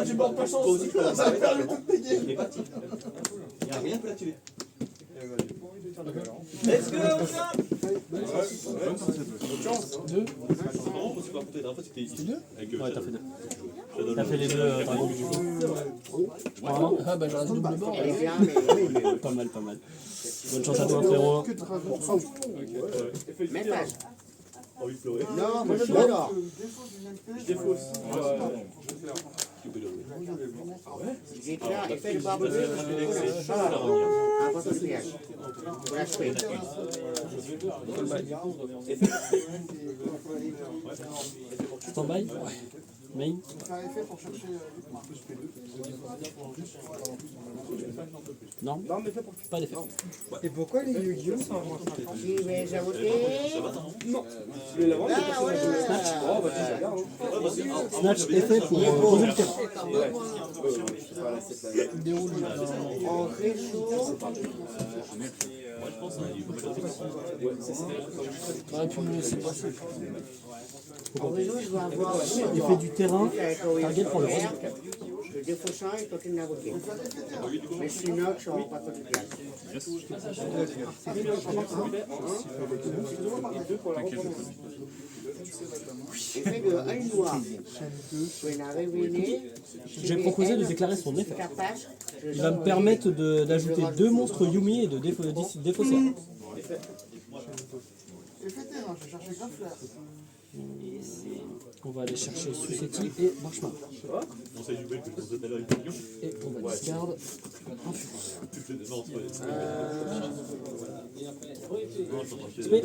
Tu portes pas chance. Ça va faire le truc dégué. Il est parti. Il n'y a rien pour l'activer. Let's go, Deux. Ouais, t'as fait deux. T'as fait les deux dragons. Ah bah j'aurais double bord. Pas mal, pas mal. Bonne chance à toi, frérot. Même pas. Non, moi je l'adore. Je défausse. Déclare effet de barbecue. Un point de pliage. Voilà, je fais. Stand-by. Ouais. Main. Non, pas d'effet. Et pourquoi les Yu-Gi-Oh sont en J'y vais ajouter. Non. Tu veux l'avoir? Ah ouais. Snatch effet pour poser le terrain. On réchauffe. Ouais, tu me laisses passer. En réchauffe, je vais avoir. Il fait du terrain. Target pour le rose. Le défauchant est côté de la beauté. Mais sinon, je n'aurai pas côté de place. Effet de 1 noir. J'ai proposé de déclarer son effet. Il va me permettre d'ajouter 2 monstres Yumi et de défausser. On va aller chercher Suseti et Marshmallow. Et on va discard Influence. Spé.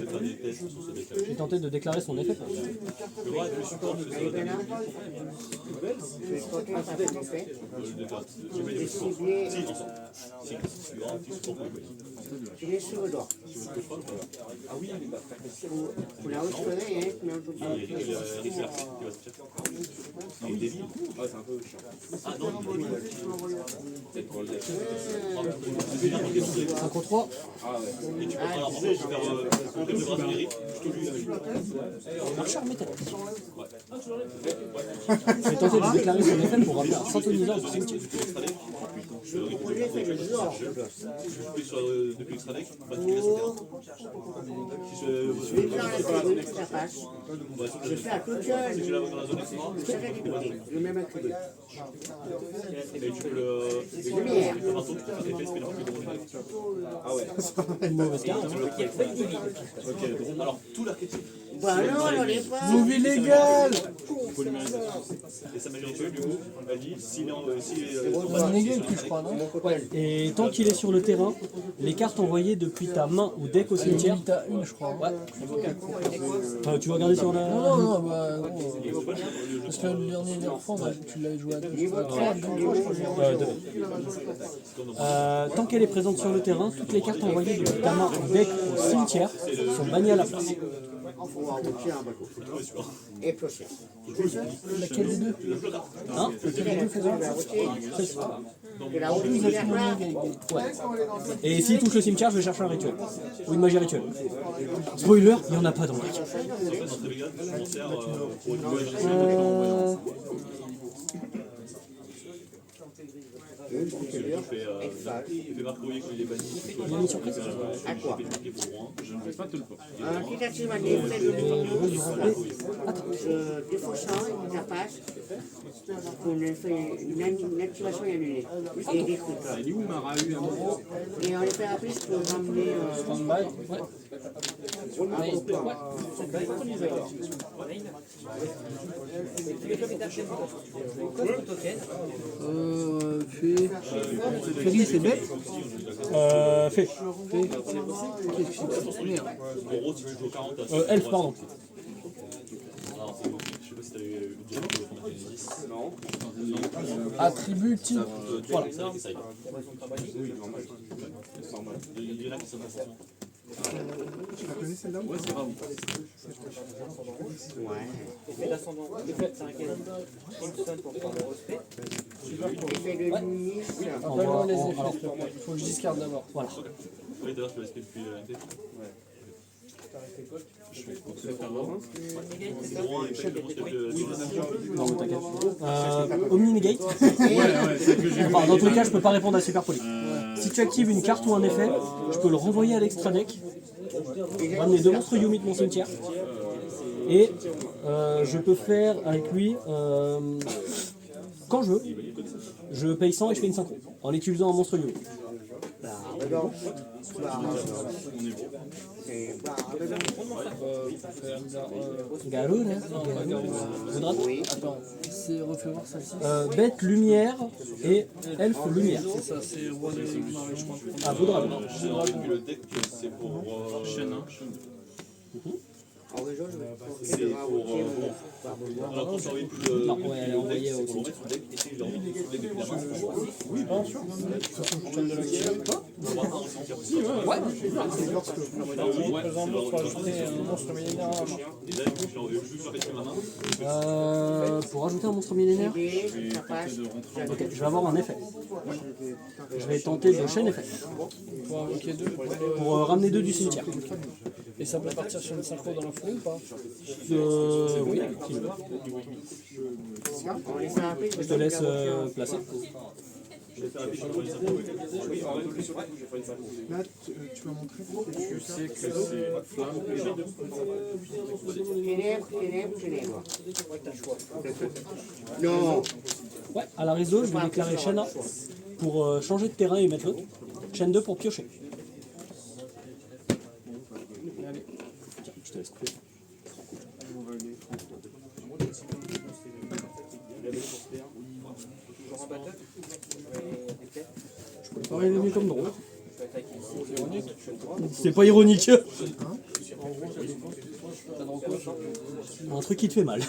J'ai tenté de déclarer son effet. Il est sur le doigt. Vous la retirez, hein, mais on peut pas. C'est un peu chiant. Ah non, 53. Ah ouais. Et tu peux alors en fait, je vais faire le bras numérique, je te lui Marcheur métallique. J'ai tenté de déclarer son effet pour ramener un synthoniseur du cimetière. Je clique sur depuis extra deck, bah tu laisses le terrain. Si Je vais faire la série, ça passe. Je fais à toute seule. tu l'as dans la zone extra, Le même attribut. et tu peux le. Lumière. Comme un tour, tu peux faire des effets spécifiques de mon deck. Ah ouais. Une mauvaise carte. Ok, bon, alors tout l'archétype. Bah non, on n'est pas. Movie légal. Et sa magie rituelle, du coup, elle dit s'il est en. Je crois, non? Et tant qu'il est sur le terrain, les cartes envoyées depuis ta main ou deck au cimetière. T'as une, je crois. Ouais. Tu veux regarder sur la. Non, bah gros. Parce que le dernier Nerfand, tu l'as joué à deux. Tant qu'elle est présente sur le terrain, toutes les cartes envoyées depuis ta main ou deck au cimetière sont bannies à la place. Faut aboutir un bateau. Et piocher. Laquelle des deux? Hein? Et la haute lumière là. Et s'il touche le cimetière, je vais chercher un rituel. Ou une magie rituelle. Spoiler, il n'y en a pas dans le deck. Je fais Marco quand il est banni. Il y a une surprise. À quoi? Je ne vais pas te le porter. Un petit activement d'effet de lumineux. Je défauchant, il tapage. Une activation est annulée. Et détruite. Elle est où ma Rahu à moi? Et en effet rapide, je peux ramener Stand-by. Ouais. Ferry, c'est bête. Fait. Merde. En gros, si tu joues au 40, Elf, pardon. alors, je sais pas si t'as eu le dialogue de la Genesis. Non. Attribut type. Voilà. Ça avec des sides. Il y en a qui sont dans Tu la connais celle-là? Ouais, c'est Raoult. Ouais. Effet d'ascendant, effet de 5 Kingston pour prendre le respect. Effet de lumière. Donne-moi les effets. Faut que je discarde d'abord. Voilà. Oui, d'ailleurs, je peux l'expliquer depuis MP. Non, mais t'inquiète. Omni Negate. Enfin, dans tous les cas, je peux pas répondre à Super Poli. Si tu actives une carte ou un effet, je peux le renvoyer à l'extra deck, ramener 2 monstres Yumi de mon cimetière, et je peux faire avec lui, quand je paye 100 et je fais une synchro, en utilisant un monstre Yumi. Garou, là. Voudrate. Attends, c'est refais voir celle-ci. Bête, lumière et elfe, lumière. C'est ça, c'est roi des marées, je crois. Ah, Voudrate. Le deck, c'est pour chaîne. C'est pour... Alors, quand ça arrive plus de... Non, ouais, elle est envoyée au cimetière. Oui, bien sûr. Faisant monstre, faut ajouter un monstre millénaire à la main. Pour ajouter un monstre millénaire, ok, je vais avoir un effet. Je vais tenter de chaîne effet Faut invoquer 2. pour ramener 2 du cimetière. Et ça peut partir sur une synchro dans la foulée ou pas? Oui, je te laisse placer. Là, tu vas montrer. Je sais que c'est flamme. Non. Ouais, à la réseau, je vais déclarer chaîne 1 pour changer de terrain et mettre l'autre. Chaîne 2 pour piocher. Allez, tiens, je te laisse couper. Je peux pas éliminer comme drôle. C'est pas ironique. Un truc qui te fait mal.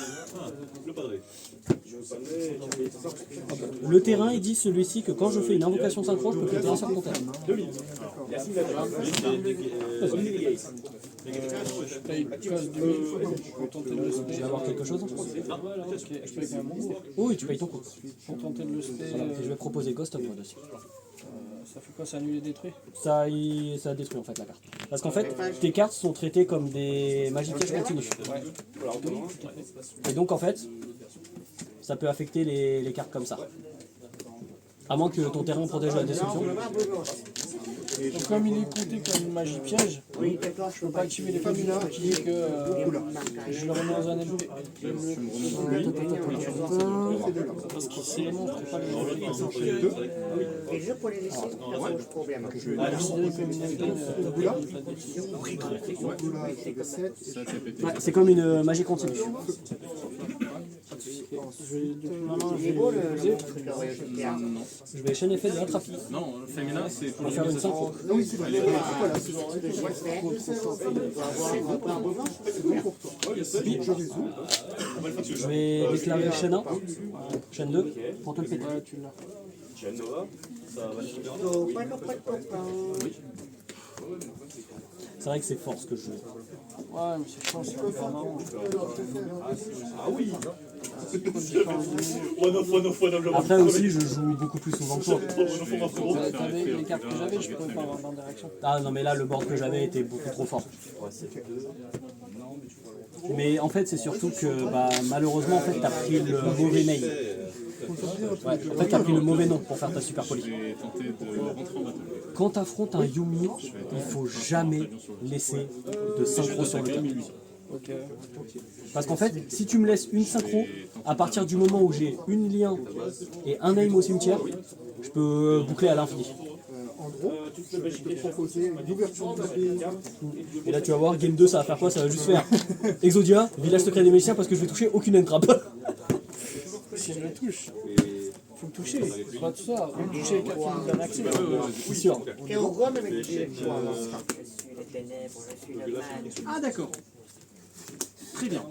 Le terrain, il dit celui-ci que quand je fais une invocation synchro, je peux péter un sur ton terrain. Je paye cause 2000 pour tenter de le Je vais spé. avoir quelque chose. Ok, je paye quand même mon cours. Oh oui, tu payes ton coup. Pour tenter de le spé. Voilà, et je vais proposer Ghost of War dessus. Ça fait quoi? C'est annulé détruit? Ça détruit en fait la carte. Parce qu'en fait, tes cartes sont traitées comme des magies pièges continues. Et donc en fait, ça peut affecter les cartes comme ça. À moins que ton terrain protège la destruction. Donc comme il est compté comme une magie piège, je peux pas activer les fabulas qui dit que je le remets dans un LP. Parce que c'est les monstres, pas les monstres. Et je pour les laisser, ça pose problème. Ouais, c'est comme une magie continue. Il est beau le truc là, ouais, c'est clair. Je vais chaîner effet de l'attrape Non, le féminin, c'est pour pour faire une synchro. Ce que je vais faire, pour avoir un besoin, Je vais déclarer chaîne 1, chaîne 2 pour te le péter. C'est vrai que c'est fort ce que je joue. Ouais, mais c'est chiant, c'est pas marrant. Après aussi, je joue beaucoup plus souvent que toi. T'avais les cartes que j'avais, je pouvais pas avoir d'interaction. Ah non, mais là, le board que j'avais était beaucoup trop fort. Mais en fait, c'est surtout que bah, malheureusement, en fait, t'as pris le mauvais mail. Ouais, en fait, t'as pris le mauvais nom pour faire ta super poly. Quand t'affrontes un Yumi, il faut jamais laisser de synchro sur le terrain. Parce qu'en fait, si tu me laisses une synchro, à partir du moment où j'ai une lien et un aim au cimetière, je peux boucler à l'infini. En gros, je peux te proposer une ouverture de Et là, tu vas voir, game 2, ça va faire quoi? Ça va juste faire Exodia, village secret des magiciens, parce que je vais toucher aucune entrap. Si je le touche, faut le toucher. C'est pas tout ça. Faut le toucher avec un qui nous donne accès. C'est sûr. Et au gros, même avec les ténèbres, je suis le mal. Ah d'accord. Très bien.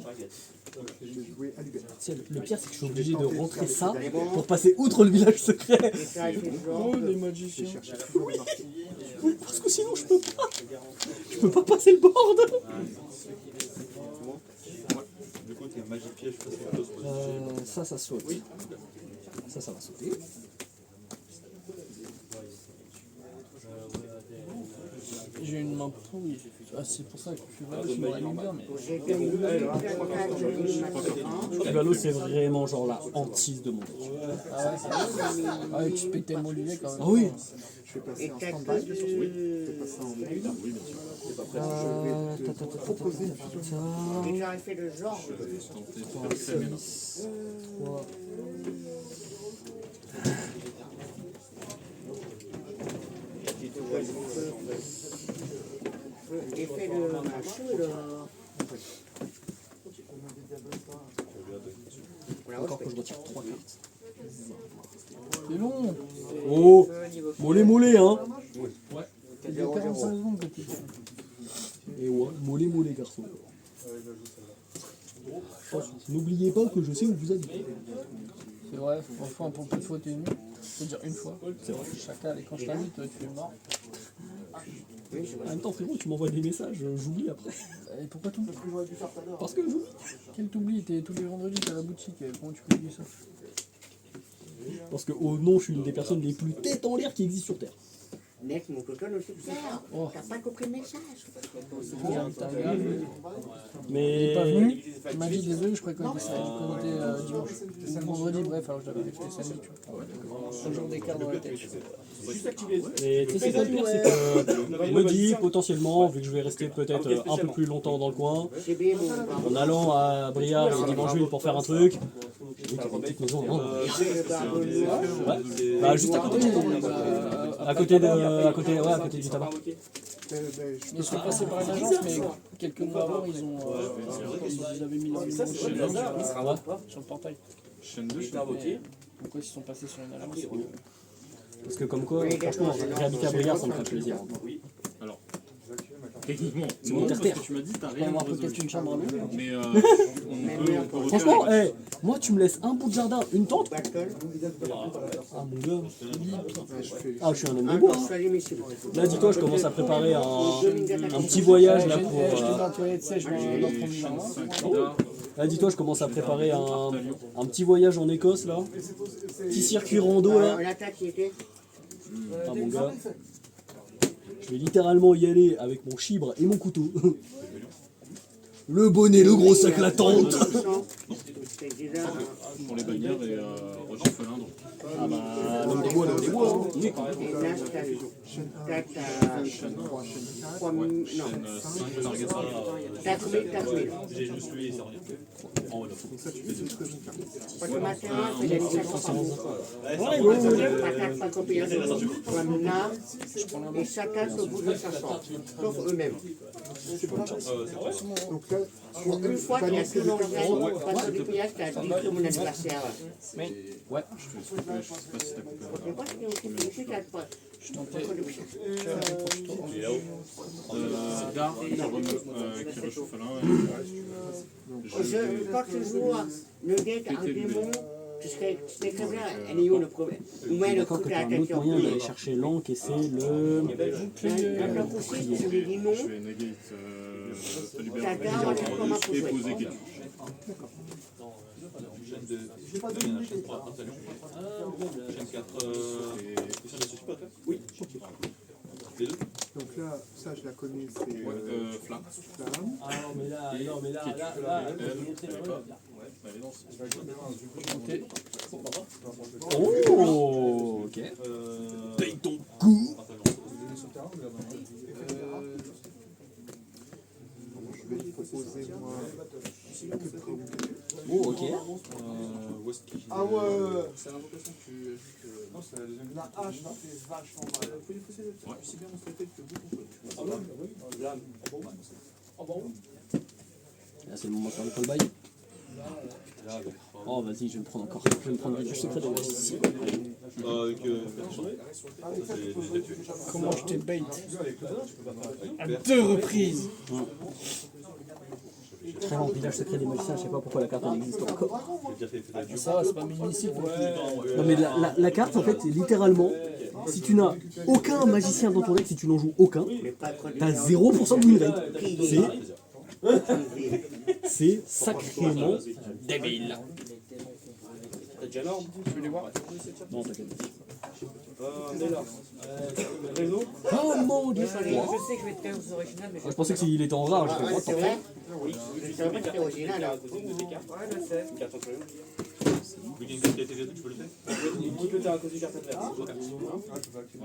je vais jouer à Lubert. Le pire, c'est que je suis obligé de rentrer ça pour passer outre le village secret. Oh, les magiciens. Oui, parce que sinon, je peux pas. Je peux pas passer le board. Du coup, t'es magie piège, je sais pas. Ça saute. Ça va sauter. J'ai une main pourrie. Ah, c'est pour ça que je suis là, je m'aurais mis bien, mais. J'ai gagné 24 de Tuvalo, c'est vraiment genre la hantise de mon deck. Ah ouais, tu payes tellement l'idée quand même. Ah oui. et 4 de... Et j'aurais fait le genre. J'ai fait le machin là. Encore que je retire 3 cartes. C'est long. Oh, mollet, hein. Il y a 45 secondes que tu fais. Et ouais, mollet, garçon. N'oubliez pas que je sais où vous habitez. C'est vrai, franchement, pour peu de fois, t'es venu. C'est-à-dire une fois. C'est vrai. Chacal, et quand je t'invite, tu es mort. En même temps, frérot, tu m'envoies des messages, j'oublie après. Et pourquoi tout? Parce que j'oublie. Quel t'oublies? T'es tous les vendredis, t'es à la boutique. Comment tu peux oublier ça? Parce que, oh non, je suis une des personnes les plus têtes en l'air qui existent sur Terre. Net, mon coton au succès. T'as pas compris le message. T'as un gars, il Mais. est pas venu. Il m'a dit désolé, je croyais qu'on était dimanche. Ou vendredi, bref, alors je l'avais fait samedi, tu vois. Un jour d'écart dans la tête. Et tu sais, c'est quoi le pire, c'est que je me dis potentiellement, vu que je vais rester peut-être un peu plus longtemps dans le coin, C'est bien, mon en allant à Briard et Dimanche pour faire un truc. Oui, il y a une petite maison, non? Ouais. Bah, juste à côté. À côté du tabac. Ils sont passés par une agence, mais quelques mois avant, ils avaient mis leur numéro chez eux sur le portail. Pourquoi ils sont passés sur une agence? Parce que comme quoi, franchement, réhabiter à Briard, ça me fait plaisir. Alors, techniquement, C'est mon terre-terre. tu m'as dit, t'as On va rien avoir à résoudre. peut-être une chambre à louer. Mais on peut refaire Franchement, avec- moi tu me laisses un bout de jardin, une tente. Ah mon gars. Ah, je suis un homme de bois. Hein. Là, dis-toi, je commence à préparer un petit voyage là pour. Je vais dans la toilette sèche, je vais dans ton numéro. Là, dis-toi, je commence à préparer un petit voyage en Écosse là. Petit circuit rando là. L'attaque qui était. Ah mon gars. Je vais littéralement y aller avec mon chibre et mon couteau. Le bonnet, le gros sac, la tente. pour les bannières et Roger Felin. Donc. Ah bah, l'homme des bois, l'homme des bois. Hein. Et là, t'as 3 000, non, 4 000, 4 000. J'ai juste lui et c'est rien. Parce que maintenant, c'est l'administration par mois. Pas 4 fois compilation. Comme là, et chacun se bouge de sa sorte, sauf eux-mêmes. Une fois qu'il y a que l'envoi, parce que le pillage, t'as dit que mon anniversaire. Ouais. Je sais pas si t'as coupé. C'est pas ce qui est occupé ici, t'as pas. Je tentais. Dard, qui Roger Felin. Quand tu joues le deck en démon, tu serais très bien, elle est où le problème? Ou même le D'accord coup que de tu as la un autre tête moyen d'aller chercher l'encre et c'est le. le coup tu lui dis non, Je vais negate t'as garde comment pour et jouer. poser quelque chose. Chaîne 2, il y a la chaîne 3, Absalon. Chaîne 4, question de support. Oui. Les deux. Donc là, ça je la connais, c'est Flamme. Flamme. Ah non, mais là, Elle est dans Oh, ok. Paye ton coup. Je vais proposer moi. Oh, ok. Ah ouais. C'est l'invocation que tu. Non, c'est la deuxième. La hache, c'est vachement mal. Faut lui pousser aussi bien dans sa tête que vous. Là, c'est le moment de faire le call-by. Oh, vas-y, je vais me prendre encore. Je vais me prendre du secret de la justice. Comment je t'ai bait à 2 reprises. Très long, village secret des magiciens, je sais pas pourquoi la carte elle existe encore. Ça va, c'est pas municipal. Non mais la carte en fait c'est littéralement, si tu n'as aucun magicien dans ton deck, si tu n'en joues aucun, t'as 0% de win rate. C'est sacrément débile. T'as déjà l'ordre? Tu veux les voir? Non t'inquiète. On est là. Réseau. Oh mon dieu! Désolé, je sais que je vais te faire aux originales, mais Je pensais qu'il était en rare. Je Ah, fais, ouais, what c'est the vrai? fuck? Oui. Je savais pas que c'était original. Hein. Ouais, je sais. Carte entre eux. Le game qui a été gâté, tu peux le faire? Qui peut faire à cause du carte adverse?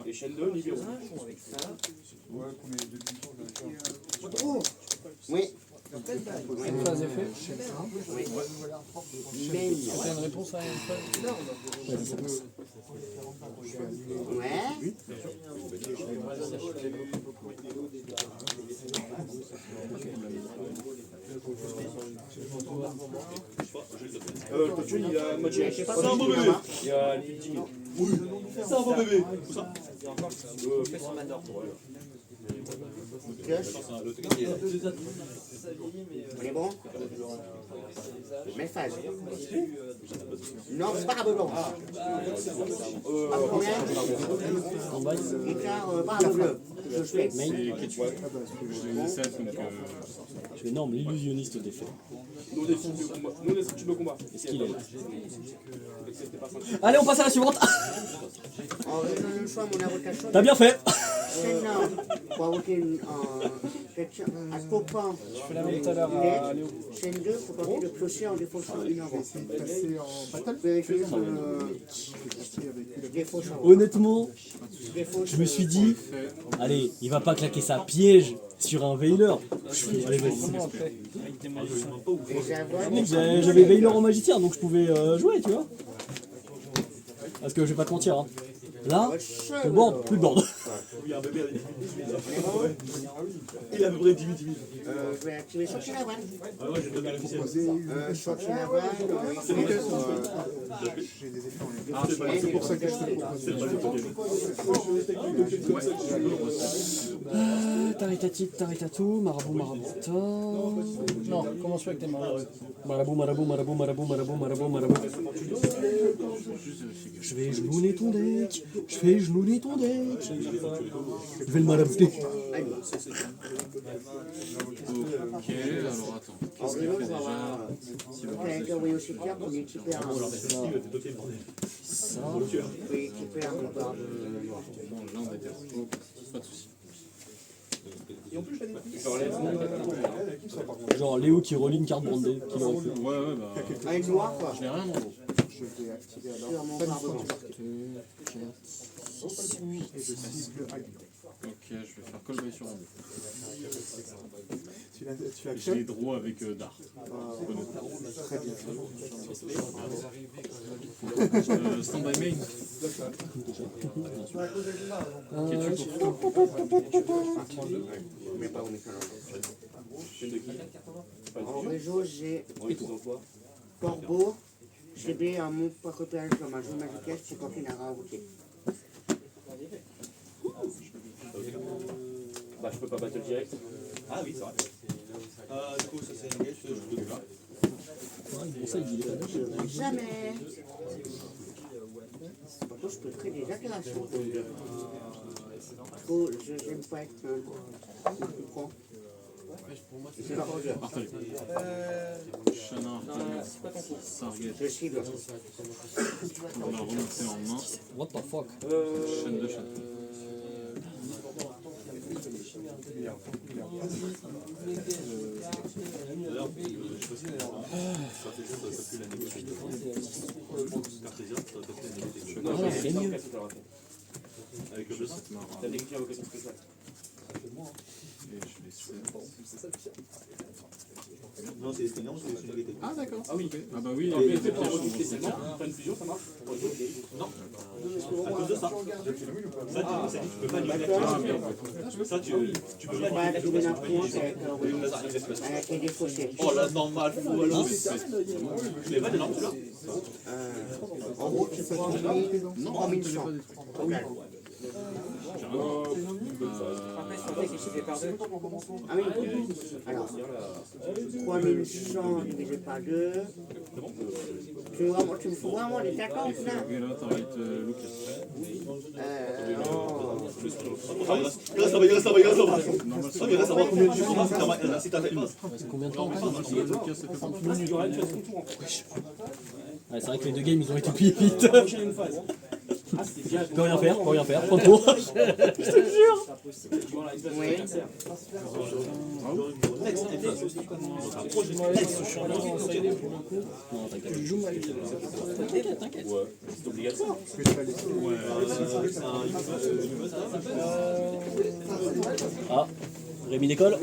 Et chaîne 2, libéraux. Avec ça. Ouais, qu'on est deux demi-tours, je vais faire. Oh! Oui. Phase effet. Mais. T'as une réponse à une phase? Ouais. Coachune, il a moitié. Je sais pas C'est un si beau tu bébé. l'as. Il y a 10 000. C'est un beau bébé. Où ça? Fais son manor. Pioche. Le truc qui est là. On est bon? Mes phases. Non, c'est pas Rabeau blanc. Ah, combien? Guitare, pas Rabeau bleu. Je fais. C'est Ketchup. Je les ai 7, donc Je fais énorme, l'illusionniste des faits. Nous, on est fous de combat. Nous, on est fous de combat. Est-ce qu'il est là? C'était pas simple. Allez, on passe à la suivante! En raison du choix, mon avocation. T'as bien fait! Chaîne pour invoquer un copain. Je fais la même tout à l'heure à Léo. Chaîne 2 pour tenter de clocher en défaussant une avant. Essayer de passer en battle. Vérifier Je vais passer avec le défausse avant. Honnêtement, Défausse. je me suis dit, allez, il va pas claquer sa piège sur un Veiler. Allez, vas-y. Et j'avais. Mec, j'avais Veiler en magicien, donc je pouvais jouer, tu vois. Parce que je vais pas te mentir, hein. Là, le board, plus de board. Il y a un bébé avec 18 000. Il a à peu près 18 000. Je vais activer Choc Chinavan. Ah ouais, j'ai donné l'officiel. Choc Chinavan. J'ai des effets en ligne. C'est pour ça que je te propose. Taritati, taritatou, marabout, marabouta. Non, commence avec tes malheureux. Marabout, marabout, marabout, marabout, marabout, marabout, marabout. Je vais genouiller ton deck. Je vais genouiller ton deck. Je vais le marabouter. ok, alors attends. En vélo, on va avoir quelqu'un envoyé au cimetière pour lui équiper un. Ça. Pour lui équiper un comptoir de. Bon, là on était. Ok, pas de soucis. Genre Léo qui relie une carte brandée. Qui l'aurait fait. Ouais, ouais, bah. Ah, une noire quoi. Je n'ai rien en gros. Je vais activer alors. Sur mon pare-blanc. Et je cible Aguillon. Ok, je vais faire call by sur un bleu. Tu J'ai acceptes? les draws avec Dart. Très bien. Stand by main. Mais pas au mécanisme. En réseau, j'ai Corbeau, GB, un mot pas repéré comme un jeu magique, c'est quand il n'a rien invoqué. Bah, je peux pas battre direct. Ah oui, c'est vrai. Du coup, ça c'est engage, je peux pas. Pour ça, il est pas d'accord. Jamais. Pourtant, je peux créer des accélérations. Oh, j'aime pas être plus con. C'est pas vrai. Partagé. Chana, Sarget. Je cible. On va remonter en main. What the fuck? Chaîne de chaîne. D'ailleurs, je sais pas si Cartésien, ça aurait pu la négocier. Cartésien, ça aurait pu la négocier. Non, Ah, c'est mieux. Avec le bleu, ça. T'as des clients avec spécial. Et je vais essayer. Non, c'est Esténian, c'est négatif. Ah d'accord. Ah oui. Ah bah oui, Non, mais mais t'es pas remonté seulement. T'as une fusion, ça marche? Non. À cause de ça. Ça, tu peux pas lui mettre. Ah merde. Ça, tu peux pas Pas lui activer mettre. l'influence avec les défaussés. Oh là, normal, fou alors. Je l'ai pas d'énorme celui-là. En gros, tu peux prendre 3100. Après, sur le deck, c'est chiffré par 2. Ah oui. Alors, 3100 divisé par 2. Tu me faut vraiment des 50 là. Et là, target Lucas. Non. Il reste là-bas. Il reste là-bas. Si t'as fait une C'est combien de temps? Lucas, ça fait pas Tu aurais une phase ton tour. Ouais, c'est vrai que les deux games ils ont été pliés vite. Prochaine phase. Peux rien faire, peux rien faire. Prends trop. Je te jure. Oui. Non, t'inquiète. Tu joues mal. T'inquiète, t'inquiète. C'est obligatoire. Ah, Rémi d'école.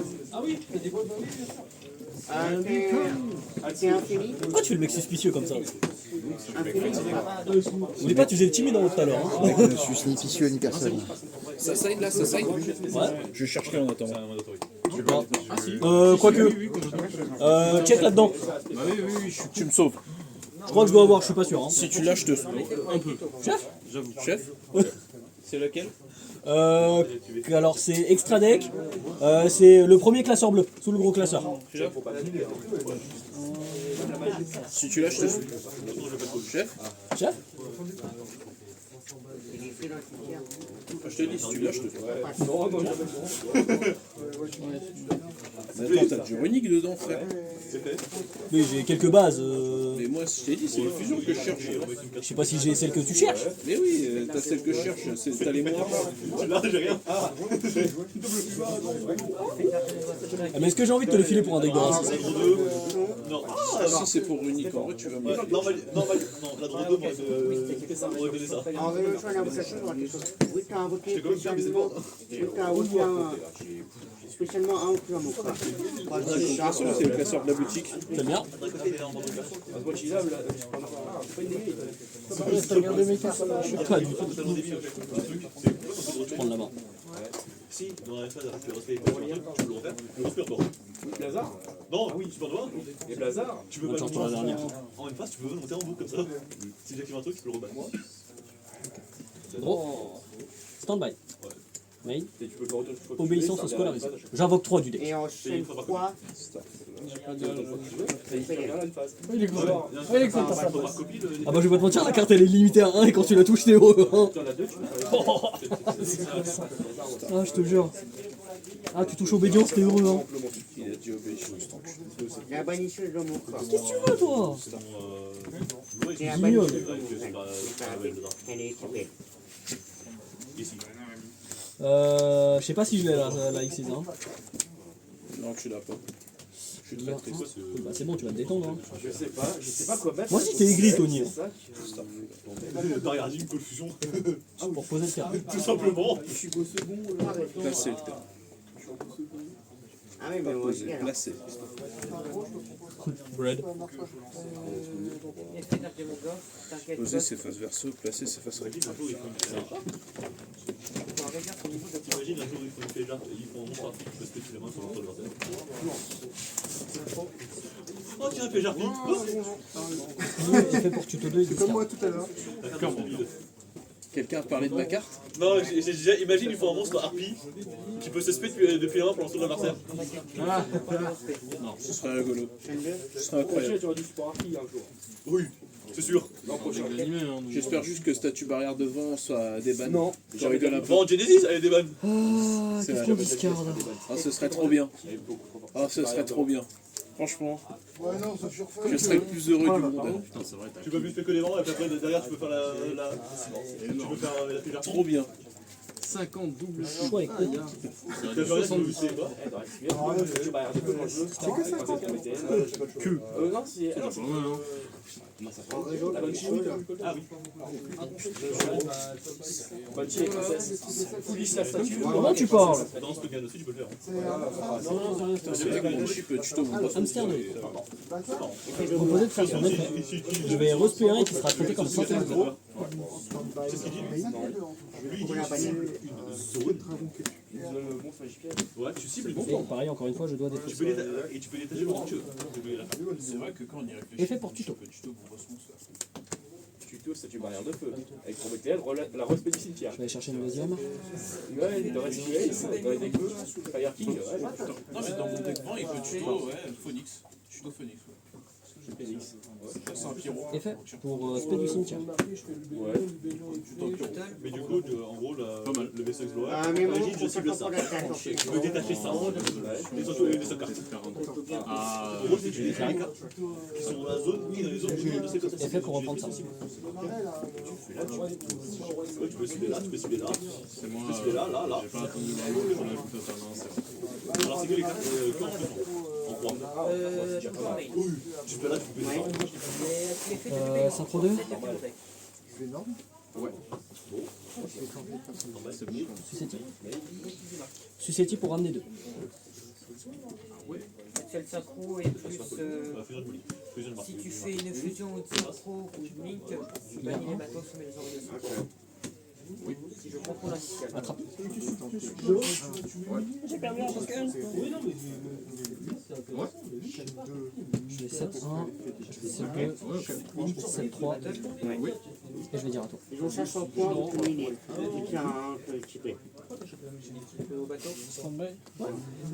C'est infini. Pourquoi tu fais le mec suspicieux comme ça? Infini. N'oublie pas, tu faisais le timide en haut tout à l'heure. Hein. Je suis ni vicieux ni personne. Ça side là, ça side. Ouais. Je chercherai en attendant. Quoique. Check là-dedans. Bah oui, tu me sauves. Je crois que je dois avoir, je suis pas sûr. Hein. Si tu lâches, je te sauve. Un peu. Chef J'avoue. Chef C'est lequel? Alors c'est extra deck. C'est le premier classeur bleu, sous le gros classeur. Si tu lâches, je te sauve. Chef Chef Je te dis, si tu lâches, je te sauve. Attends, t'as du runique dedans, frère. Oui, j'ai quelques bases. Mais moi, je t'ai dit, c'est les fusions que je cherche. Je sais pas si j'ai celle que tu cherches. Mais oui, t'as celle que je cherche, t'as les moins rares. Là, j'ai rien. Ah, mais est-ce que j'ai envie de te le filer pour un deck de race? Non. Si c'est pour runique, en vrai, tu vas me le Non, la droite 2, moi, on aurait donné ça. En révolution d'invocation, oui, t'as invoqué spécialement un ou plus un mot. De toute façon, c'est le classeur de la boutique. T'aimes bien? T'as regardé mes cartes. Pas du tout. Je prends la main. Si, dans la phase, tu respectes tu peux le refaire, le respire toi. Blazar. Non, oui, super doigt. Et Blazar. Tu peux Bonne pas chance pour la dernière. en une phase, tu peux monter en boucle comme ça. Si j'active un truc, tu peux le rebattre. Draw. Stand-by. Main. Et tu peux le retourner. Obéissance au scolarisé. J'invoque 3 du deck. Et en chaîne 3, Il est content. Il est content, ça passe. Ah bah je vais pas te mentir, la carte elle est limitée à 1 et quand tu la touches t'es heureux. Hein. Ah je te jure. Ah tu touches obédience, t'es heureux hein. Il a dit obéissance. la banissure de mon corps. Qu'est-ce que tu veux toi? C'est la Guignol. banissure de mon corps. Elle est équipée. Ici. Je sais pas si je l'ai la X6 hein. Non, tu l'as pas. Je suis très très quoi ce. Bah c'est bon, tu vas te détendre hein. Je sais pas quoi mettre. Moi aussi t'es aigri Tony. Hein. Barrière régime, confusion. Pour poser le terrain. Tout simplement. Placé le terrain. Ah oui, mais moi aussi, alors. Placé. Bread. Poser c'est face verso, placer c'est face recto. T'imagines un jour où ils font une péja, ils font un monstre article, tu peux se péter la main sur l'entre de leur tête. Oh tiens, péja article. C'est fait pour tuto 2. C'est comme moi tout à l'heure. Quelqu'un a parlé de ma carte? Non, j'ai déjà, imagine, ils font un monstre harpie qui peut se spé depuis la main pour lancer l'adversaire. Non, ce serait rigolo. Ce serait incroyable. Tu aurais du support archi un jour. Oui, c'est sûr. J'espère juste que statue barrière devant soit des bannes. Non. Genre il doit la Bon, Genesis, elle est des bannes. Ah, C'est qu'est-ce vrai. qu'on discarde? Ah, ce serait trop bien. Ah, ce serait trop bien. Franchement, Ouais, non, ça surfait. je serais le plus heureux du monde. Tu peux juste faire que les vents et puis après derrière tu peux faire la tu peux faire la péja. Trop bien. 50 double Choix et con. Tu vas faire ça, c'est quoi? C'est que ça, quoi. Non, c'est. La Banshee. Ah oui. Banshee et princesse. Coulisse la statue. Comment tu parles? Dans ce token aussi, tu peux le faire. C'est vrai que mon chip, tu te vois pas. Hamster 2. Proposé de faire son effet. Je vais respérer qu'il sera traité comme synthèse. C'est ce qu'il dit lui. Lui, il dit la bannière. ouais, tu cibles le Et bon. pareil, encore une fois, je dois Tu défausser. peux et tu peux détacher le moment que tu veux. C'est vrai que quand on y réfléchit, Effet pour tuto. Tuto, statue barrière de feu. Avec Prométhée, la rose du cimetière. Je vais aller chercher une deuxième. Ouais, il reste dans les decks Fire King. Ouais. Non, mais dans mon deck vent, il peut tuto, ouais, Phoenix. Tuto Phoenix, ouais. Effet pour spé du cimetière. Ouais. Mais du coup, en gros, le vaisseau Explorer, Ah, mais bon, je cible ça. Je veux détacher ça. Et surtout les vaisseaux cartes. En gros, c'est que j'ai des cartes qui sont dans la zone, oui, dans les zones de ces côtés. Effet pour reprendre ça. Tu peux cibler là, tu peux cibler là. C'est moi. Tu peux cibler là, là, là. J'ai pas attendu vraiment pour la toute alternance. Alors, c'est que les cartes que en faisant. En 3. Oui, tu peux là, tu peux ça. Synchro 2. C'est énorme. Ouais. Suscetti. Suscetti pour ramener 2. C'est le synchro et plus. Fusion de marque. Si tu fais une fusion ou de synchro ou de link, tu bannis les bateaux sur les organisations. Oui. Si je contrôle un système. Attrape. J'ai perdu un token. Ouais. Je vais 7-1, je vais 7-2, 7-3, Oui. et je vais dire à toi. Ils ont 500 points pour terminer. Tiens, typé. Au bateau. Stand-by.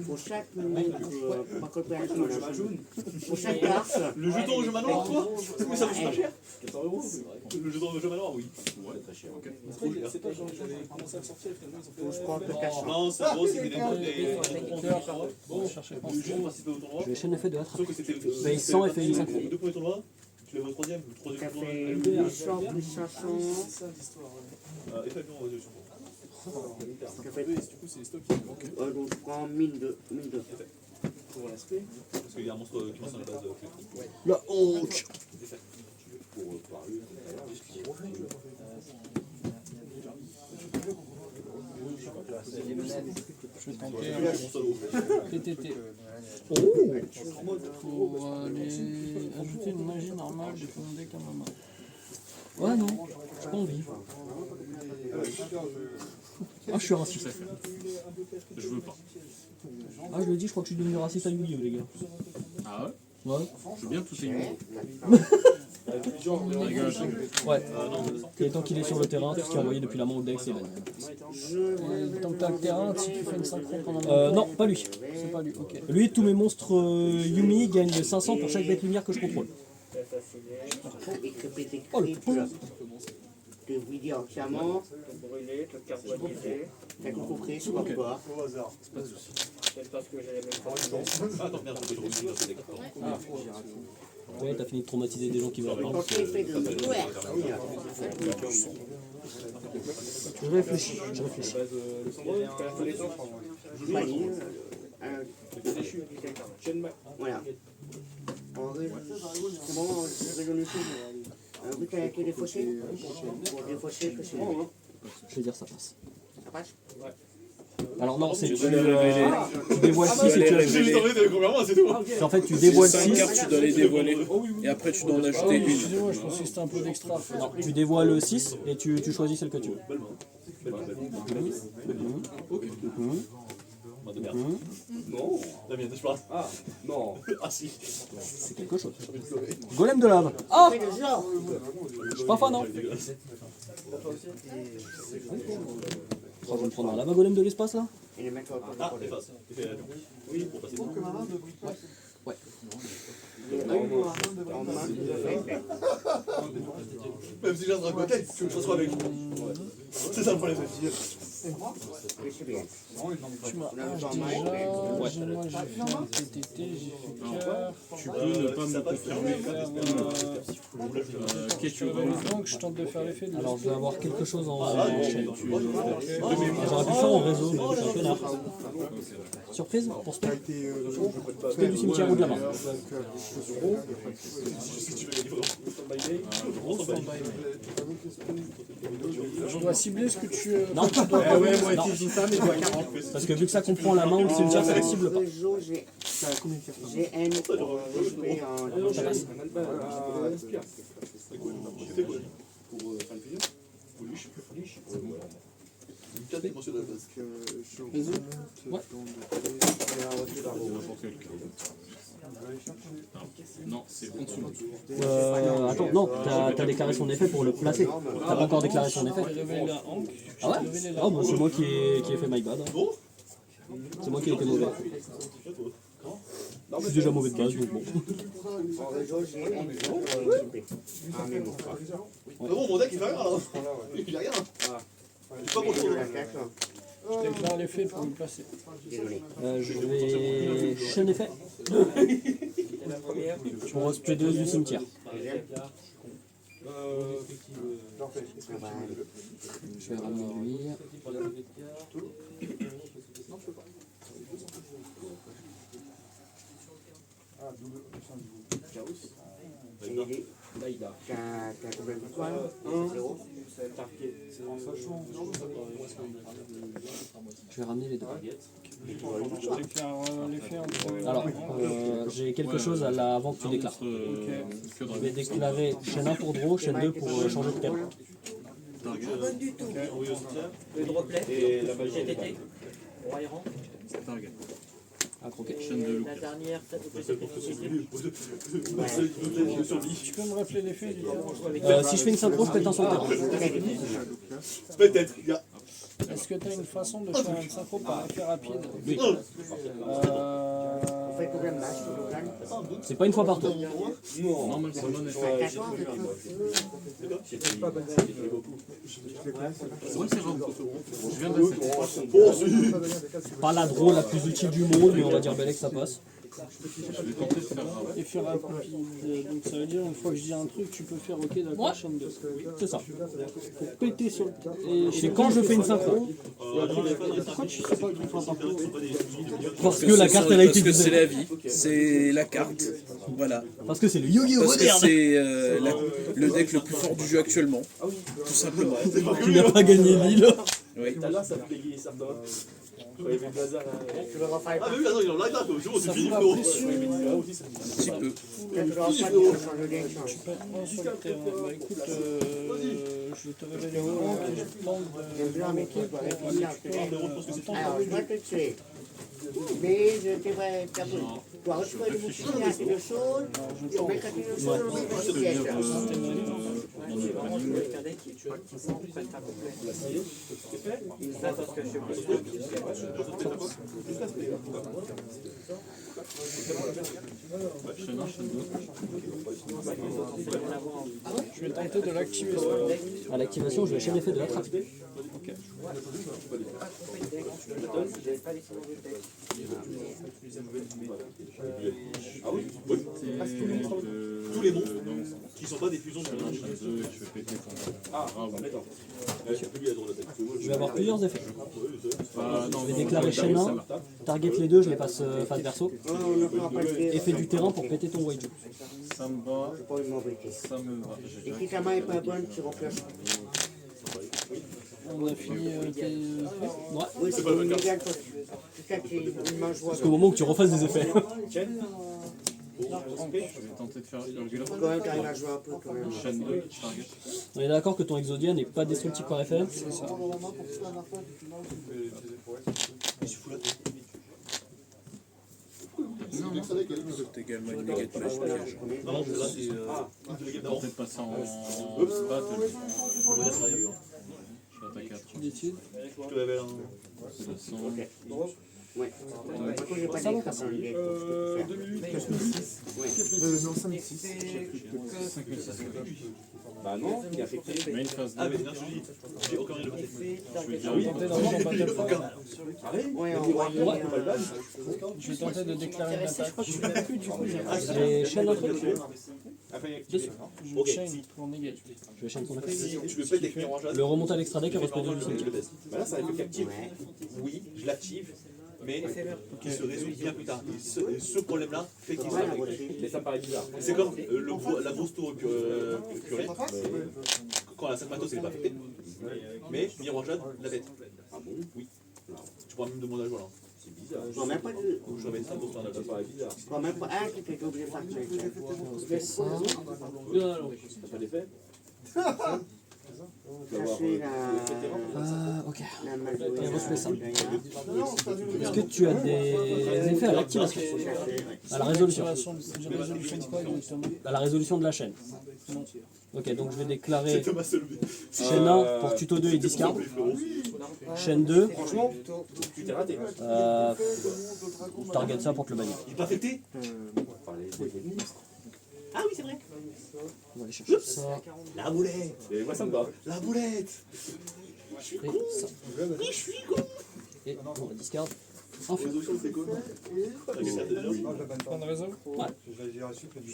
Pour chaque ma coopération, pour chaque carte, Le jeton au jeu manoir, quoi? Oui, ça coûte pas cher. 400 €. Le jeton au jeu manoir, oui. Ouais, très cher. Ok. C'est pas genre j'avais commencé à le sortir, finalement ils ont fait. faut que je prends que 400. Non, c'est gros, c'était des Bon, chercher. Le jeu participer au tournoi. Je vais chaîne effet de attrape. Sauf que c'était. Mais 100 et fait une 5. Les deux premiers tournois, tu lèves au troisième. Le troisième Ça tournoi. fait 800 plus 500. C'est ça l'histoire. Effectivement, résolution. Ça fait Du coup, c'est les stocks qui manquent. donc je prends 1002. Pour l'aspect. Parce qu'il y a un monstre qui mentionne la base. La honte. Je vais tenter un PTT. Oh. Pour aller ajouter une magie normale de mon deck à ma main. Ouais, non, j'ai pas envie. Ah, je suis raciste. Je veux pas. Ah, je le dis, je crois que je suis devenu raciste à Yu-Gi-Oh, les gars. Ah ouais? Ouais. Je veux bien tous ces Ouais. Et tant qu'il est sur le terrain, tout ce qui est envoyé depuis la main au deck, c'est banni. Tant que t'as le terrain, si tu fais une synchro pendant Non, pas lui. c'est pas lui, ok. Lui, tous mes monstres Yumi gagnent 500 pour chaque bête lumière que je contrôle. Oh, le triple. De vider entièrement. Brûler, te carboniser. T'as compris, je comprends pas. Au hasard. C'est parce que j'ai les mêmes Attends, merde, je peux te revenir dans les cartes. Ouais, t'as fini de traumatiser des gens qui veulent rien. Quand tu fais de l'ouverture, Je réfléchis, je réfléchis. banni. Voilà. C'est bon, résolution. Vu qu'il y a que des fauchés, pour défaucher, que c'est bon. Je vais dire ça passe. Ça passe? Alors non, c'est tu dévoiles 6 et tu J'ai envie de combien moi, c'est tout. En fait, tu dévoiles 5 6. cartes, tu dois les dévoiler. Et après, tu dois en ajouter une. Excusez-moi, je pensais que c'était un peu d'extra. Non, tu dévoiles 6 et tu choisis celle que tu veux. Non. La mienne, je pense. Ah, non. Ah si. C'est quelque chose. Golem de lave. Ah, Fais le genre. je suis pas fan, non. Je vais me prendre un lava golem de l'espace là. Et les mettre Ah, efface. Oui, pour passer. Ouais. en main. Même si j'ai un dragon tête, tu veux que je sois avec. C'est ça le problème. Oui, c'est bien. Tu m'as moi j'ai fait un PTT, j'ai fait cœur. Tu peux ne pas me confirmer. Qu'est-ce que tu veux? Donc je tente de faire l'effet de Alors je vais avoir quelque chose en chaîne. J'aurais pu faire en réseau, mais je suis un peu nard. Surprise pour spell. Spell du cimetière ou de la main. Je dois cibler ce que tu... Non, tu dois pas. Ouais, moi aussi je dis ça, mais je dois 40. Parce que vu que ça comprend la main ou le cimetière, ça ne cible pas. Réseau, j'ai N joué en... Ça passe. Ouais. Non, c'est en dessous. Attends, non, t'as déclaré son effet pour le placer. T'as pas encore déclaré son effet. Ah ouais? Ah bah c'est moi qui ai fait my bad. Hein. C'est moi qui ai été mauvais. Je suis déjà mauvais de base, donc bon. En réseau, j'ai un en mémoire. Ah bon, mon deck il fait rien là. Il a rien. Je suis pas content. Je déclare l'effet pour me placer. Désolé. Je vais chaîne d'effet La première, pour SP2 du cimetière. Deuxième. Je vais ramener lui. T'as combien de points? 0. Je vais ramener les deux. Je déclare l'effet entre. Alors, j'ai quelque chose avant que tu déclares. Je vais déclarer chaîne 1 pour draw, chaîne 2 pour changer de thème. pas du tout. Le droplet, GTT, roi errant. À croquer. La dernière, peut-être Tu peux me rappeler l'effet du terrain? Si je fais une synchro, je pète un sur le terrain. Peut-être. Il y a. Est-ce que tu as une façon de faire une synchro par effet rapide? Oui. On fait combien de matchs au total? C'est pas une fois par tour. Normal, c'est bon effet. 14, Ouais, c'est bon. Je viens de passer. Pas la draw la plus utile du monde, mais on va dire Belek, ça passe. Je vais tenter de faire un. Effet rapide. Donc ça veut dire, une fois que je dis un truc, tu peux faire OK d'accord, Ouais. chaîne 2. C'est ça. Pour péter sur le terrain. C'est quand je fais une synchro. Pourquoi tu sais pas qu'une fois par tour? Parce que la carte elle a été Parce que c'est utilisée. la vie, c'est la carte. Voilà. Parce que c'est le Yu-Gi-Oh! Parce que moderne c'est le deck le plus fort du jeu actuellement. Tout simplement. qui n'a pas gagné l'île. Oui. Ça me payait certains. tu le refais Ah, pas. mais oui, attends, il en a là, c'est Ça fini, fout la frérot. pression. Un petit peu. Tu le refais pas, tu le changes de deck. Tu peux être un sur le terrain. Bah écoute, je vais te révéler au moment que je tente J'aime de bien, mais tu dois répondre à un temps Alors, je vais te tuer. Mais je t'aimerais t'abonner. Toi, tu vas nous finir assez de choses. Et on met quand tu le choses, on met le piège. C'est vraiment jouer avec un deck qui sans pas être complet. Ça, parce que je sais pas. Je vais tenter de l'activer sur le deck. À l'activation, je vais chaîne d'effet de la trappe. Ah oui, oui. Tous les monstres qui sont pas des fusions de Je vais avoir plusieurs effets. Je vais déclarer chaîne 1, target les deux, je les passe face verso. On ne fera pas le piège. Effet du terrain pour péter ton Waiju. Ça me va, C'est pas une mobilité. ça me va. Et si ta main n'est pas bonne, tu refais. On a fini tes effets. Ouais. Oui, c'est pas une égale. Peut-être qu'il y a une main jouable. Jusqu'au moment où tu refasses des effets. Je vais tenter de faire Urgula. Quand même, tu arrives à jouer un peu quand même. Chaîne 2, target. On est d'accord que ton Exodia n'est pas destructible par effet. C'est ça. C'est également une méga piège. Non, là, c'est. Tenter de passer en battle. Je vais attaquer à 3. Tu décides. Je te révèle un. C'est le 100. Ouais. Par contre, j'ai pas d'écran dans le deck. Non, 5-6. Bah non, il a fait mais une phase 2. Ah, mais non, je dis. J'ai encore rien de passé. Je vais dire. Tenter d'entrer en battle phase. Ouais, on va y aller. Je vais tenter de déclarer une attaque. J'ai chaîne un truc. Je chaîne pour négatif. Je vais chaîne ton effet. Si je veux pas technique orangeade. Le remonte à l'extra deck et respect du cimetière. Bah là, ça va être captif. Oui, je l'active, mais il se résout bien plus tard. Et ce problème-là fait qu'il sera mais ça me paraît bizarre. C'est comme la grosse tour curée. Quand la 5 matos, elle n'est pas affectée. Mais Miroir-Jade, la bête. Ah bon? Oui. Tu pourras même demander à jouer là. C'est bizarre. Je vois même pas de. Je vais mettre ça pour ça, ça paraît bizarre. Je vois même pas. Ah, tu t'es obligé de faire ça. Non, t'as pas d'effet? Chercher la. Ok. La malheureuse. Et refais ça. Est-ce que tu as des effets à l'activation? À la résolution. Résolution de quoi exactement? À la résolution de la chaîne. Non. Ok, donc je vais déclarer Thomas Selby. chaîne 1 pour tuto 2 et discard. Chaîne 2, Franchement, Tu t'es raté. je target ça pour te le bannir. Il est pas fêté. Ah oui, c'est vrai. On va aller chercher ça La boulette. Et moi ça me va. La boulette. et ça. Et on va discard. Enfin. Résolution, c'est quoi? Point de réseau. Ouais. Je vais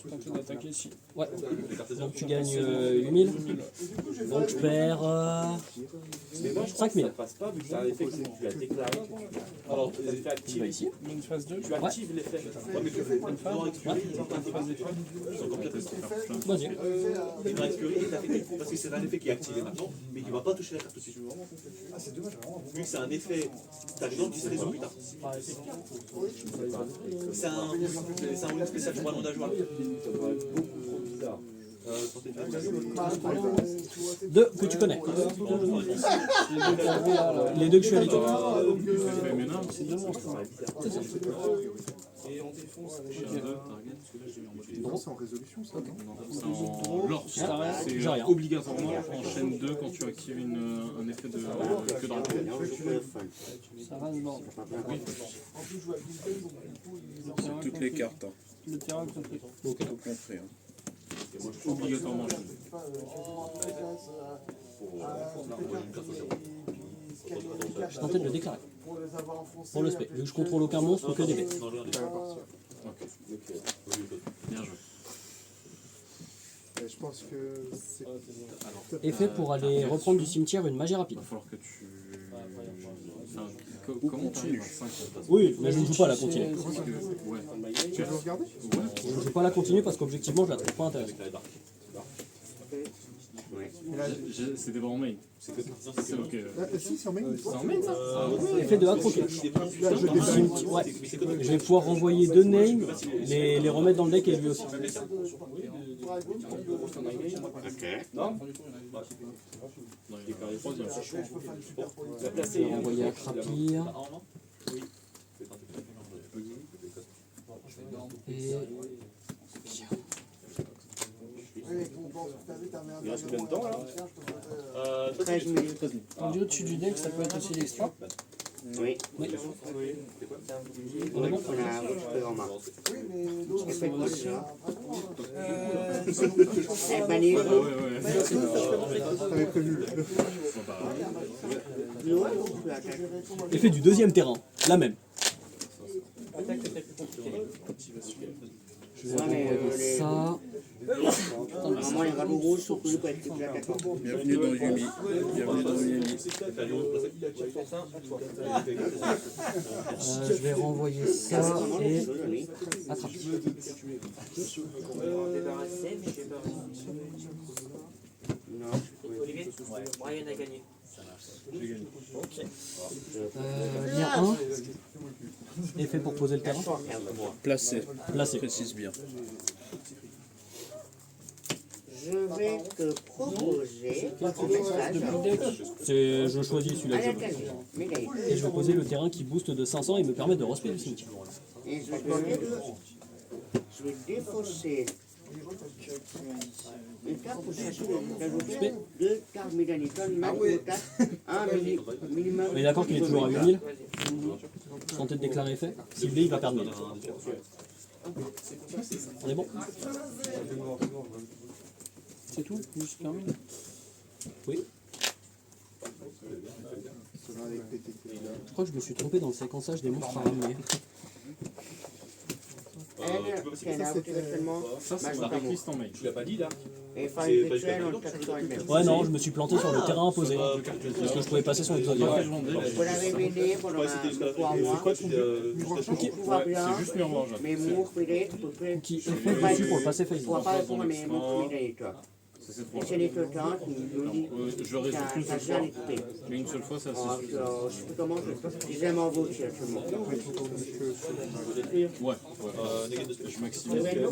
tenter d'attaquer ici. Ouais. Donc tu gagnes 8000. Donc je perds 5000. passe pas vu que c'est un effet que tu as déclaré. Alors, Tu vas ici. Une phase 2. Tu actives l'effet. ouais, mais tu fais une phase expirer, une phase d'effet. C'est encore pire que ça. Vas-y. Il va expirer et t'as fait parce que c'est un effet qui est activé maintenant, mais qui ne va pas toucher la carte aussi. Ah, c'est dommage, vraiment. Vu que c'est un effet stagnant qui se résout plus tard. C'est un win spécial pour ballon d'ajout. Deux que tu connais. Les deux que je suis habitué. C'est deux monstres. C'est en résolution, ça, non? C'est en lore. C'est J'ai rien. obligatoirement en chaîne 2 quand tu actives un effet de que dans le jeu. Ça rase bord. Toutes les cartes, hein. Le terrain compris. Tout compris. Hein. Obligatoirement en chaîne 2. Je tentais de le déclarer. Pour le spé. Vu que je contrôle aucun monstre que des bêtes. Bien joué. Je pense que c'est... Effet pour aller reprendre du cimetière une magie rapide. Il va falloir que tu. Enfin, comment tu arrives à 5? Oui, mais je ne joue pas à la continue. Parce que, ouais. Tu veux regarder? Je ne joue pas à la continue parce qu'objectivement je la trouve pas intéressante. C'était pas en main. C'est ok. Si, c'est en main. C'est en main ça? Effet de accroquer. Ouais. Je vais pouvoir renvoyer deux names, les remettre dans le deck et lui aussi. Envoyer à Crapir. Et... Il reste combien de temps là? 13 minutes. On dit au-dessus du deck, ça peut être aussi l'extra. Oui. Oui. On a récupéré en main. Effet de potion. Bannir. T'avais prévu. Effet du deuxième terrain, la même. Je vais envoyer ça. Normalement, les radeaux rouges sont connus pour être plus attaquants. Bienvenue dans Yumi. Bienvenue dans Yumi. Je vais renvoyer ça et attraper. Olivier, Brian a gagné. Lien 1. Effet pour poser le terrain. Placé. Placé. Précise bien. Je vais te proposer un message. Je choisis celui-là que je veux. Et je vais poser le terrain qui booste de 500 et me permet de respirer le cimetière. Et je vais te donner je vais défausser une carte pour ajouter 2 cartes méganiton, max de 4, 1 minimum. On est d'accord qu'il est toujours à 8000. Je tentais de déclarer effet. S'il l'est, il va perdre 1000. On est bon? C'est tout? Juste permis. Oui. Je crois que je me suis trompé dans le séquençage des monstres à ramener. Elle, qui a ajouté actuellement, Ça, c'est la piste en main. Tu l'as pas dit là? et faire une rituel en 4 Ouais, non, je me suis planté sur le terrain imposé. Parce que je pouvais passer son exodia. Vous la révélez pendant 3 mois. Pouvoir bien, C'est juste miroir, Jacques. mais mour peut-être, Qui effet dessus pour le passer face. on va pas répondre à mes mots méganiton. Et c'est les totants qui nous disent Je résume une t'as seule bien fois. écouté. Mais une seule fois, ça Alors, c'est je sais plus comment j'aime en vous, actuellement. Ouais. Je maximise les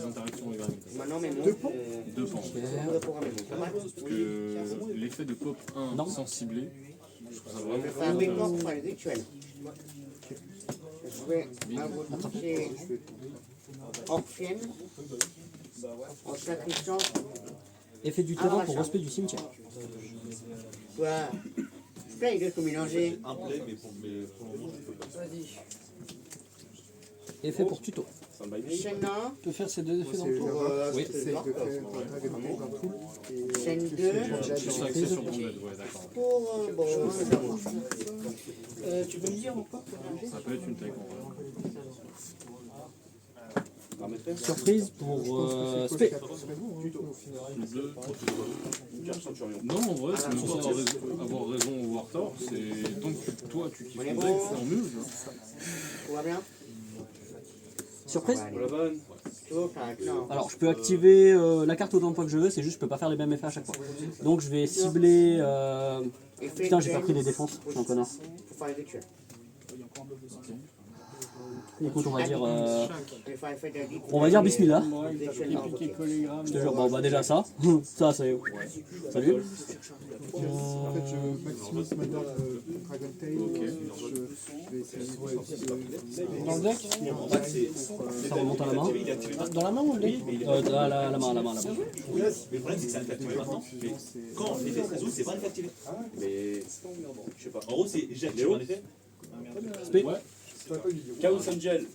interactions et les Maintenant, mes mots, 2 pans. Parce que l'effet de pop 1 sans cibler, je trouve ça je vraiment vais faire un décor pour faire les rituels. Je vais ajouter Orphienne en sacrifiant Effet du terrain pour respect du cimetière. Toi, plein de tout mélanger. Un play, mais pour le moment, je peux pas. Effet pour tuto. Chaîne 1, On peut faire ces deux effets dans le tour. Oui. Essaye de faire Dragon Ball d'un pool. chaîne 2, Juste axé sur Bonded, ouais, d'accord. pour bon, Tu peux me dire pourquoi Ça peut être une tech en vrai. Surprise pour Spé. Non, en vrai, c'est même pas avoir raison ou avoir tort, c'est tant que toi tu kiffes ton deck, c'est en mieux. Tu vois. tout va bien? Surprise. Tout, non. Alors je peux activer la carte autant de fois que je veux, c'est juste que je peux pas faire les mêmes effets à chaque fois. Donc je vais cibler... Putain, j'ai pas pris les défenses, je suis un connard. Faut faire les rituels. Écoute, on va dire... Faut faire effet de la On va dire bismillah. Épique et polygramme. Je te jure, bon bah déjà ça. Ça c'est... Salut. En fait, je maximise ma date Dragon Tail. Je vais essayer de... Dans le deck En fait, c'est. Ça remonte à la main. Il est activé maintenant. Dans la main ou le deck La main. Mais le problème, c'est que c'est un effet activé maintenant. Mais quand l'effet se résout, c'est pas un effet activé. Mais je sais pas. En gros, c'est j'ai activé un effet. Spé. Chaos Angel,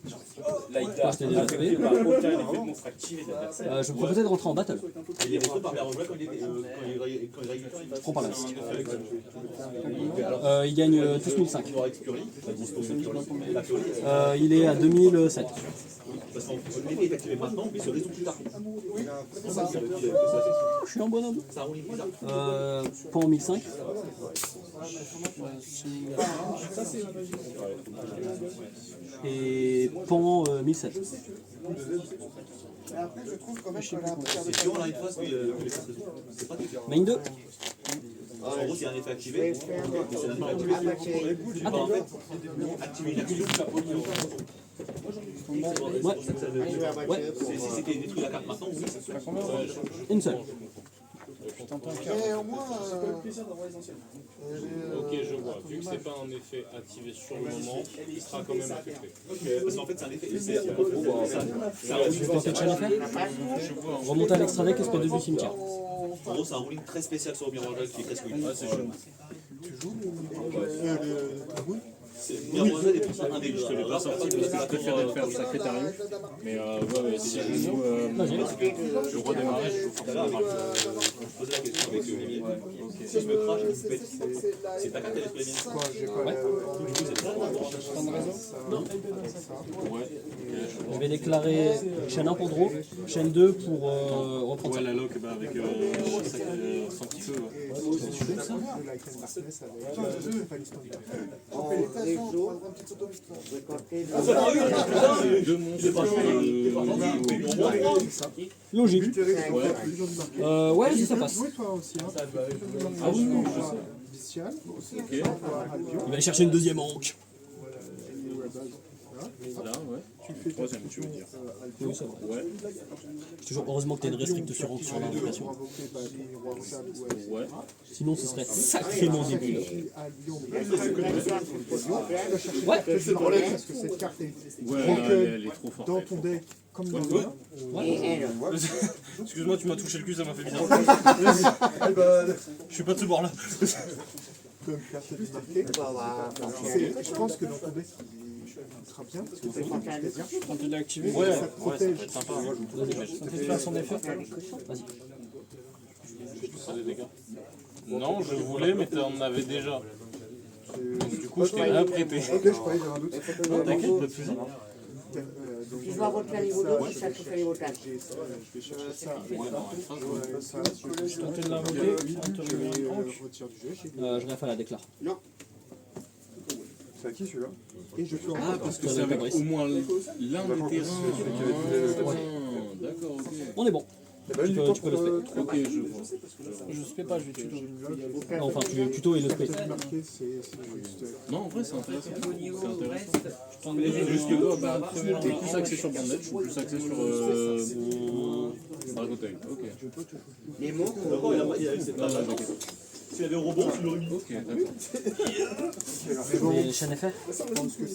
Laïda, Ah, c'était déjà affecté par aucun effet de monstre activé des adversaires. Je me proposais de rentrer en battle. Et il est rentré par Berroja quand il Je prends par la liste. Il gagne tous 1005. Il est à 2007. Parce que l'effet est activé maintenant, mais il se résout plus tard. Je suis un bonhomme. Ça roule bizarre. Point en 1005. Et pan 1007. Après, je trouve quand même que la C'est sûr, là, une fois que l'effet se résout. C'est pas tout. Main 2. En gros, c'est un effet activé. C'est un effet activé. Tu vas en fait activer une action. Ouais. Si c'était détruit la carte maintenant, oui. Une seule. Mais au moins, Ok, je vois. Vu que c'est pas un effet activé sur le moment, il sera quand même affecté. Parce qu'en fait, c'est un effet. C'est un Je vais tenter de chaîne à faire. Remonter à l'extra deck et SP2 du cimetière. En gros, c'est un ruling très spécial sur Mirage qui est presque unique. Ah, c'est chaud. Tu joues le Dragoon? Mirage est plus un des Je te l'ai pas sorti parce que je préférais le faire au Sacrétariat. Mais ouais, si je joue le roi des marais, je joue forcément. Je posais la question avec Olivier. Si je me crache, je pète. C'est ta carte, elle est sous les miennes. Quoi, j'ai pas Ouais. la... Du coup, c'est ça. Non. Ouais. Je vais déclarer chaîne 1 pour draw, chaîne 2 pour reprendre Ouais, ça. la lock avec son petit feu. Le Lycan Darkness avec... pas l'histoire. les jours, récolter Deux monstres. Logique. Ouais. Ouais, si ça passe. Jouer toi aussi, hein. Ah oui, oui, je sais. Bestial. Ok. Il va aller chercher une deuxième anque. Là, ouais. Tu fais Troisième, tu veux dire. Oui, ça va. Ouais. Toujours heureusement que tu as une restrict sur l'invocation. Ouais. Sinon, ce serait sacrément débile. Ouais, c'est le problème parce que cette carte est Ouais, broken elle est trop forte. dans ton deck comme dans le mien. Excuse-moi, tu m'as touché le cul, ça m'a fait bizarre. Je suis pas de ce bord là. Comme carte démarquée. Je pense que dans ton deck, il sera bien parce que c'est pas bien. Quand tu l'as activé, Ouais, Ça te protège. ça te fait faire son effet. Vas-y. Ça des dégâts. Non, je voulais, mais t'en avais déjà. Du coup, je t'ai rien prêté. Ok, je croyais que j'avais un doute. Non, t'inquiète, pas de soucis. Donc, Je dois voter niveau 2, ça te fait niveau 4. je vais chercher ça. Ouais, non, enfin, je vois. Ça, je Tenter de l'invoquer, on te réveille une banque. retire du jeu. Je refais la déclare. C'est à qui celui-là? Et je peux en Ah, parce que c'est avec au moins l'un des terrains. D'accord, ok. On est bon. Tu peux le spé. Ok, je vois. Je sais pas, je vais tuto. Non, enfin, tu tuto et le spé. marqué, c'est juste. Non, en vrai, c'est intéressant. C'est intéressant. C'est Juste que toi, bah, t'es plus axé sur Bandit, je suis plus axé sur Dragotail. Ok. Les mots, D'abord, il a eu cette Non, page. non, t'inquiète. s'il avait au rebond, tu l'aurais mis. Ok, d'accord. Les chaînes effets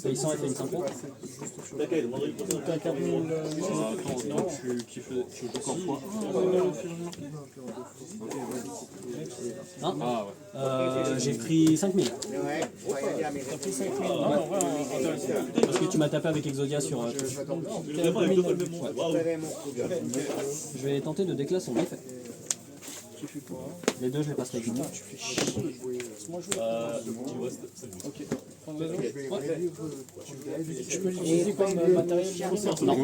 Paysan et Paysan Pro. D'accord, demande-lui pour ça. T'as 4000. Attends, toi, tu joues qu'en fois. Hein Ah ouais. J'ai pris 5000. Ouais, on va y aller à mes T'as pris 5000. Non, en vrai, intéressant. Parce que tu m'as tapé avec Exodia sur. Vraiment, avec deux fois le même monde. Waouh. Je vais tenter de déclasser son effet. Tu fais quoi? Les deux, je les passe avec lui. Tu fais chier. Moi, je veux. Ok. Prends le vélo. Tu peux l'utiliser comme matériel de concert. Non.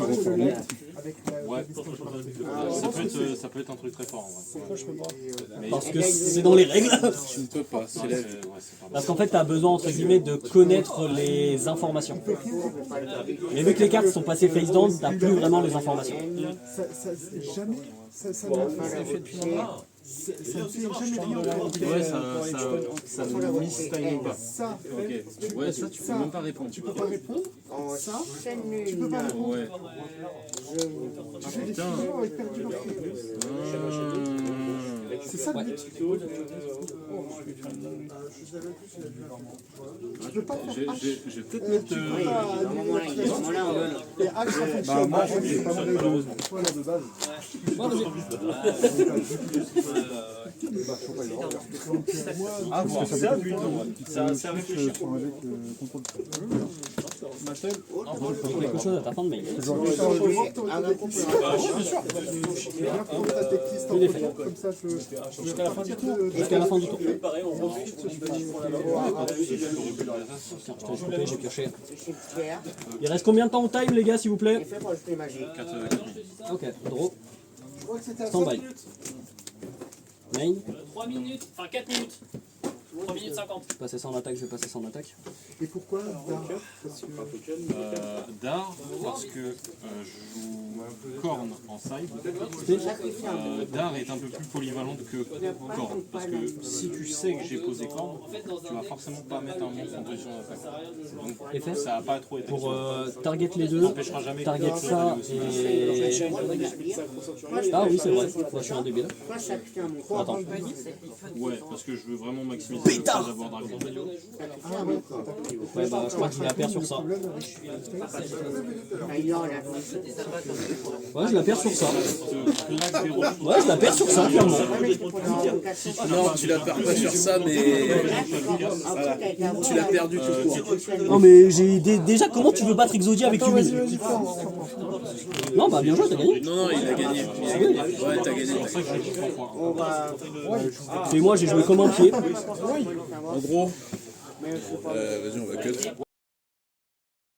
Ouais. Ça peut être un truc très fort en vrai. Pourquoi je peux pas? Parce que c'est dans les règles. Tu ne peux pas, c'est lève. Parce qu'en fait, tu as besoin, entre guillemets, de connaître les informations. Mais vu que les cartes sont passées face down, tu n'as plus vraiment les informations. Jamais, ça ne fait depuis longtemps. fait jamais rien. Ouais, ça ne mistime pas. Ça, Ok. Ouais, ça, tu peux même pas répondre. tu peux pas répondre. Ça, tu peux pas répondre. Ouais. Tu fais des fusions avec perdu leur C'est ça le but. Tu peux pas faire H. Je vais peut-être mettre. Et H, ça fonctionne. Moi, c'est pas vrai. Voilà, de base. Ah, bon, c'est un but. C'est un réfléchir. Quelque chose à ta fin de mail. Bien sûr. Prendre ta techlist en photo, comme ça Jusqu'à la fin du tour. Jusqu'à la fin du tour. Pareil, on refuse. Tiens, je te laisse couper, j'ai pioché. Il reste combien de temps au time, les gars, s'il vous plaît? Ok, draw. Stand-by. Main. 3 minutes, enfin 4 minutes. 3 minutes 50. Je vais passer ça en attaque, je vais passer ça en attaque. Et pourquoi Dar? Parce que Dar, parce que je joue Corne en side. Dar est un peu plus polyvalente que Corne. Parce que si tu sais que j'ai posé Corne, tu vas forcément pas mettre un monstre en position d'attaque. Donc Effet ça n'a pas trop été. Pour target les deux, n'empêchera jamais target ça et... Ah oui, c'est vrai, moi je suis un débile. Attends. Ouais, parce que je veux vraiment maximiser le temps d'avoir Dragon. Ouais, bah je crois que je la perds sur ça. Ouais, je la perds sur ça. Ouais, je la perds sur ça, clairement. Non, tu la perds pas sur ça, mais voilà. Tu l'as perdu tout court. Non mais j'ai déjà comment tu veux battre Exodia avec Yumi? Non bah bien joué, t'as gagné. Non, il a gagné. Ouais, t'as gagné. Et moi j'ai joué comme un pied. En gros, vas-y, on va cut.